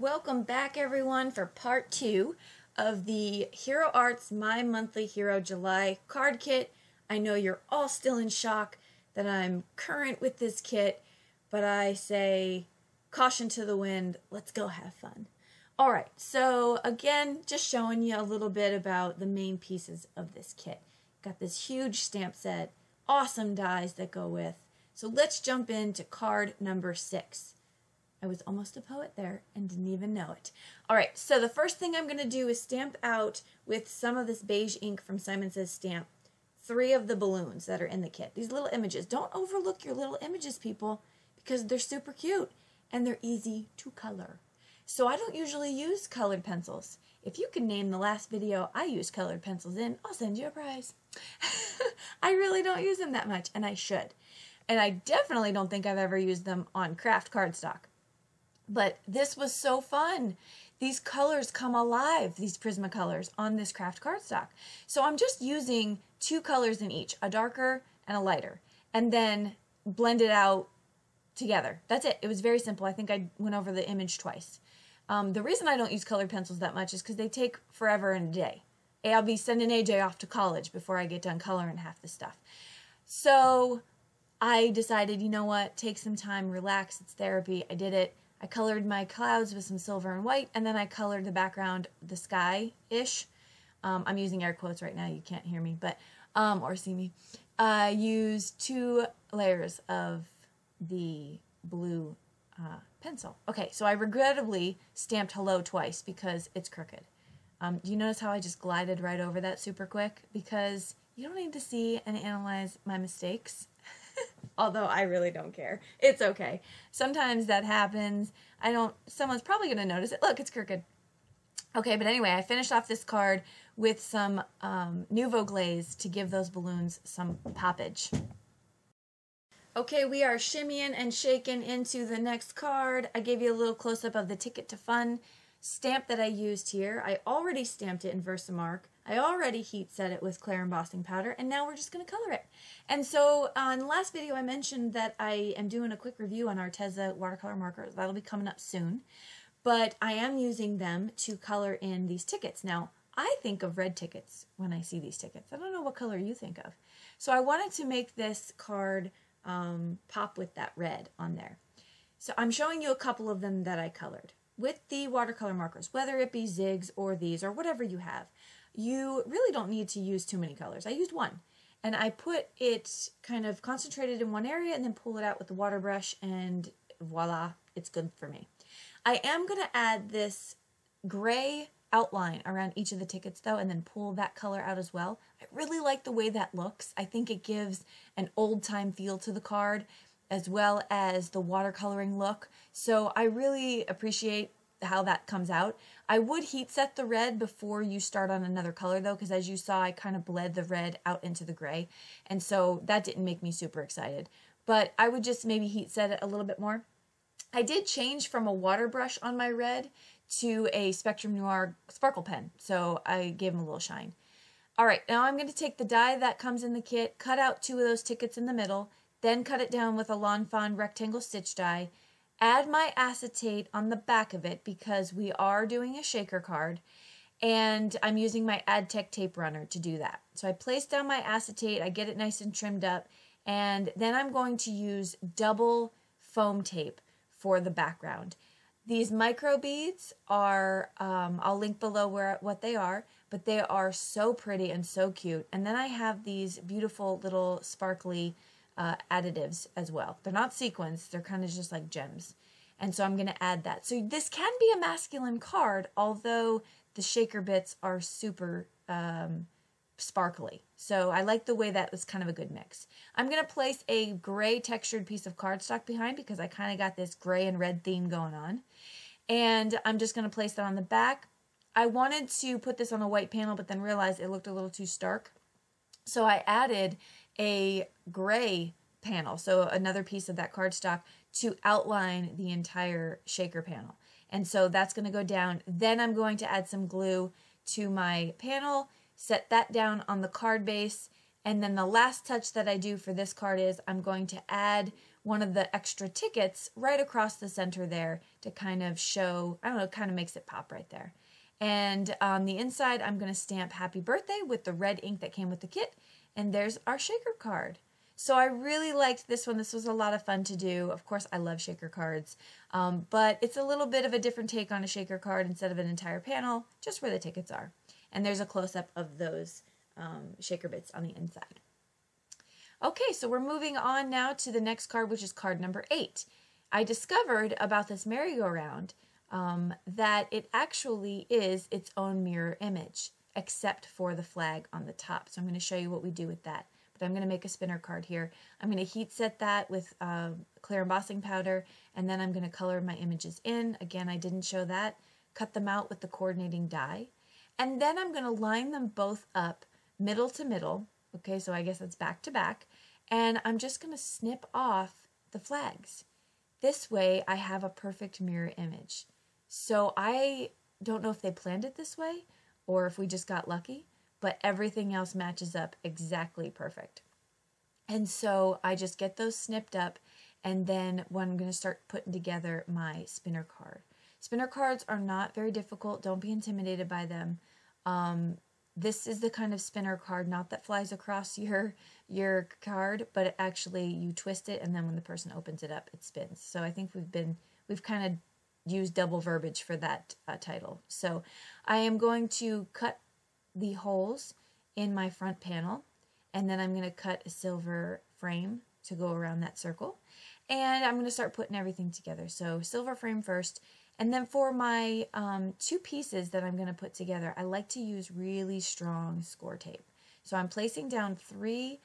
Welcome back everyone for part 2 of the Hero Arts My Monthly Hero July card kit. I know you're all still in shock that I'm current with this kit, but I say caution to the wind, let's go have fun. Alright, so again, just showing you a little bit about the main pieces of this kit. Got this huge stamp set, awesome dies that go with. So let's jump into card number 6. I was almost a poet there and didn't even know it. Alright, so the first thing I'm going to do is stamp out with some of this beige ink from Simon Says Stamp 3 of the balloons that are in the kit. These little images. Don't overlook your little images, people, because they're super cute and they're easy to color. So I don't usually use colored pencils. If you can name the last video I use colored pencils in, I'll send you a prize. I really don't use them that much, and I should. And I definitely don't think I've ever used them on craft cardstock. But this was so fun. These colors come alive, these Prismacolors, on this craft cardstock. So I'm just using 2 colors in each, a darker and a lighter, and then blend it out together. That's it. It was very simple. I think I went over the image twice. The reason I don't use colored pencils that much is because they take forever and a day. I'll be sending AJ off to college before I get done coloring half the stuff. So I decided, you know what, take some time, relax, it's therapy. I did it. I colored my clouds with some silver and white, and then I colored the background, the sky-ish. I'm using air quotes right now, you can't hear me, but or see me. I used 2 layers of the blue pencil. Okay, so I regrettably stamped hello twice because it's crooked. Do you notice how I just glided right over that super quick? Because you don't need to see and analyze my mistakes. Although I really don't care. It's okay. Sometimes that happens. Someone's probably going to notice it. Look, it's crooked. Okay, but anyway, I finished off this card with some Nouveau Glaze to give those balloons some poppage. Okay, we are shimmying and shaking into the next card. I gave you a little close-up of the Ticket to Fun stamp that I used here. I already stamped it in Versamark. I already heat set it with clear embossing powder, and now we're just going to color it. And so in the last video I mentioned that I am doing a quick review on Arteza watercolor markers. That'll be coming up soon. But I am using them to color in these tickets. Now, I think of red tickets when I see these tickets. I don't know what color you think of. So I wanted to make this card pop with that red on there. So I'm showing you a couple of them that I colored with the watercolor markers, whether it be zigs or these or whatever you have. You really don't need to use too many colors. I used 1, and I put it kind of concentrated in one area and then pull it out with the water brush, and voila, it's good for me. I am going to add this gray outline around each of the tickets though, and then pull that color out as well. I really like the way that looks. I think it gives an old-time feel to the card as well as the watercoloring look. So I really appreciate how that comes out. I would heat set the red before you start on another color though, because as you saw, I kind of bled the red out into the gray, and so that didn't make me super excited. But I would just maybe heat set it a little bit more. I did change from a water brush on my red to a Spectrum Noir sparkle pen, so I gave them a little shine. Alright, now I'm going to take the die that comes in the kit, cut out 2 of those tickets in the middle, then cut it down with a Lawn Fawn rectangle stitch die, add my acetate on the back of it because we are doing a shaker card, and I'm using my AdTech tape runner to do that. So I place down my acetate, I get it nice and trimmed up, and then I'm going to use double foam tape for the background. These micro beads are, I'll link below what they are, but they are so pretty and so cute. And then I have these beautiful little sparkly additives as well. They're not sequins, they're kind of just like gems. And so I'm going to add that. So this can be a masculine card, although the shaker bits are super sparkly. So I like the way that was kind of a good mix. I'm going to place a gray textured piece of cardstock behind because I kind of got this gray and red theme going on. And I'm just going to place that on the back. I wanted to put this on a white panel, but then realized it looked a little too stark. So I added a gray panel, so another piece of that cardstock to outline the entire shaker panel. And so that's going to go down. Then I'm going to add some glue to my panel, set that down on the card base, and then the last touch that I do for this card is I'm going to add one of the extra tickets right across the center there to kind of show, I don't know, kind of makes it pop right there. And on the inside, I'm going to stamp Happy Birthday with the red ink that came with the kit. And there's our shaker card. So I really liked this one. This was a lot of fun to do. Of course, I love shaker cards, but it's a little bit of a different take on a shaker card instead of an entire panel, just where the tickets are. And there's a close-up of those shaker bits on the inside. Okay, so we're moving on now to the next card, which is card number 8. I discovered about this merry-go-round that it actually is its own mirror image, except for the flag on the top. So I'm going to show you what we do with that. But I'm going to make a spinner card here. I'm going to heat set that with clear embossing powder, and then I'm going to color my images in. Again, I didn't show that. Cut them out with the coordinating die. And then I'm going to line them both up middle to middle. Okay, so I guess that's back to back. And I'm just going to snip off the flags. This way I have a perfect mirror image. So I don't know if they planned it this way or if we just got lucky, but everything else matches up exactly perfect. And so I just get those snipped up, and then when I'm going to start putting together my spinner card. Spinner cards are not very difficult. Don't be intimidated by them. This is the kind of spinner card, not that flies across your card, but it actually you twist it, and then when the person opens it up, it spins. So I think we've kind of used double verbiage for that title. So I am going to cut the holes in my front panel, and then I'm going to cut a silver frame to go around that circle, and I'm going to start putting everything together. So silver frame first. And then for my 2 pieces that I'm going to put together, I like to use really strong score tape. So I'm placing down 3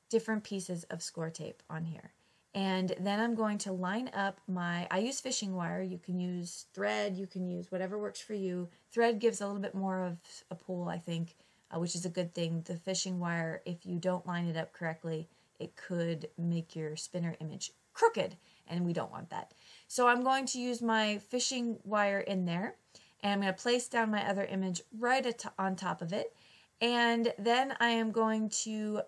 different pieces of score tape on here. And then I'm going to line up I use fishing wire. You can use thread, you can use whatever works for you. Thread gives a little bit more of a pull, I think, which is a good thing. The fishing wire, if you don't line it up correctly, it could make your spinner image crooked, and we don't want that. So I'm going to use my fishing wire in there, and I'm going to place down my other image right on top of it, and then I am going to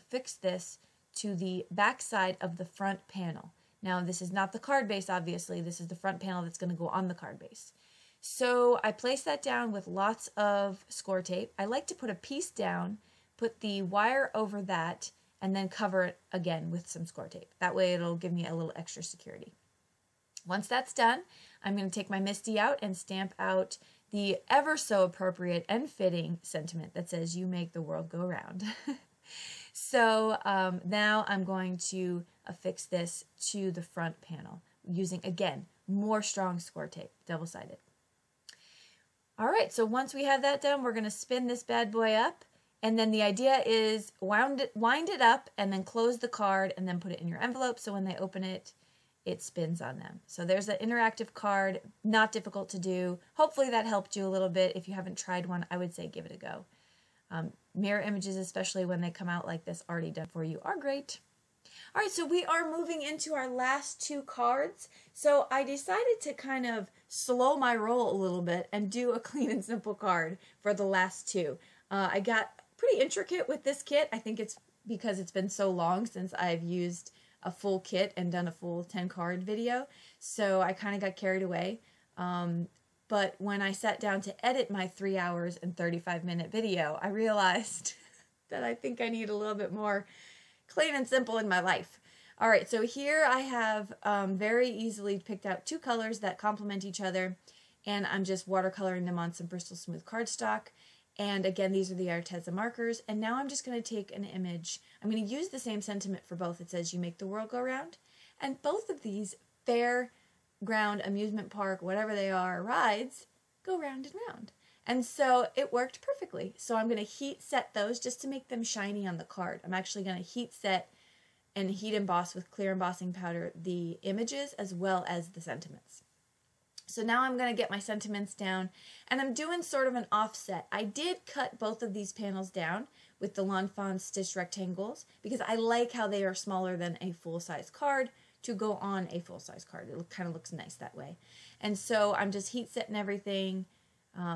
fix this to the back side of the front panel. Now this is not the card base, obviously. This is the front panel that's going to go on the card base. So I place that down with lots of score tape. I like to put a piece down, put the wire over that, and then cover it again with some score tape. That way it'll give me a little extra security. Once that's done, I'm going to take my MISTI out and stamp out the ever so appropriate and fitting sentiment that says, "You make the world go round." So now I'm going to affix this to the front panel using, again, more strong score tape, double-sided. All right, so once we have that done, we're going to spin this bad boy up. And then the idea is wind it up and then close the card and then put it in your envelope so when they open it, it spins on them. So there's an interactive card, not difficult to do. Hopefully that helped you a little bit. If you haven't tried one, I would say give it a go. Mirror images, especially when they come out like this, already done for you, are great. All right, so we are moving into our last 2 cards. So I decided to kind of slow my roll a little bit and do a clean and simple card for the last 2. I got pretty intricate with this kit. I think it's because it's been so long since I've used a full kit and done a full 10 card video. So I kind of got carried away. But when I sat down to edit my 3 hours and 35-minute video, I realized that I think I need a little bit more clean and simple in my life. All right, so here I have very easily picked out 2 colors that complement each other, and I'm just watercoloring them on some Bristol Smooth cardstock. And again, these are the Arteza markers. And now I'm just going to take an image. I'm going to use the same sentiment for both. It says, "You make the world go round." And both of these fairground, amusement park, whatever they are, rides, go round and round. And so it worked perfectly. So I'm going to heat set those just to make them shiny on the card. I'm actually going to heat set and heat emboss with clear embossing powder the images as well as the sentiments. So now I'm going to get my sentiments down, and I'm doing sort of an offset. I did cut both of these panels down with the Lawn Fawn stitched rectangles because I like how they are smaller than a full-size card to go on a full-size card. It kind of looks nice that way. And so I'm just heat setting everything,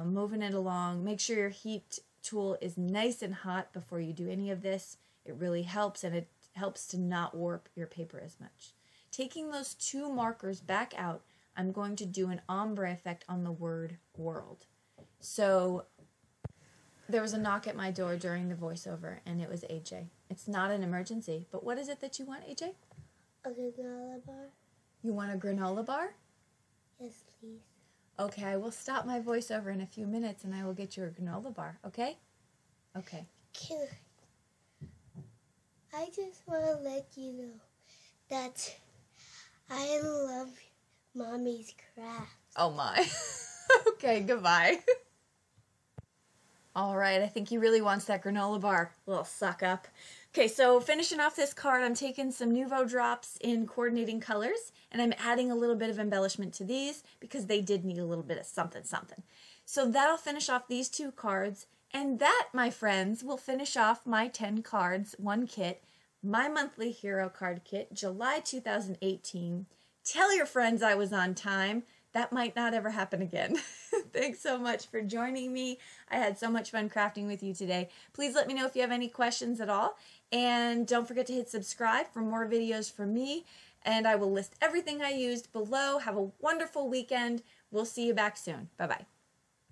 moving it along. Make sure your heat tool is nice and hot before you do any of this. It really helps, and helps to not warp your paper as much. Taking those 2 markers back out, I'm going to do an ombre effect on the word world. So there was a knock at my door during the voiceover, and it was AJ. It's not an emergency, but what is it that you want, AJ? A granola bar. You want a granola bar? Yes, please. Okay, I will stop my voiceover in a few minutes, and I will get you a granola bar, okay? Okay. Can I just want to let you know that I love Mommy's crafts. Oh my. Okay, goodbye. All right, I think he really wants that granola bar, little suck up. Okay, so finishing off this card, I'm taking some Nuvo drops in coordinating colors, and I'm adding a little bit of embellishment to these because they did need a little bit of something, something. So that'll finish off these 2 cards, and that, my friends, will finish off my 10 cards, 1 kit, my monthly hero card kit, July 2018. Tell your friends I was on time. That might not ever happen again. Thanks so much for joining me. I had so much fun crafting with you today. Please let me know if you have any questions at all. And don't forget to hit subscribe for more videos from me. And I will list everything I used below. Have a wonderful weekend. We'll see you back soon. Bye-bye.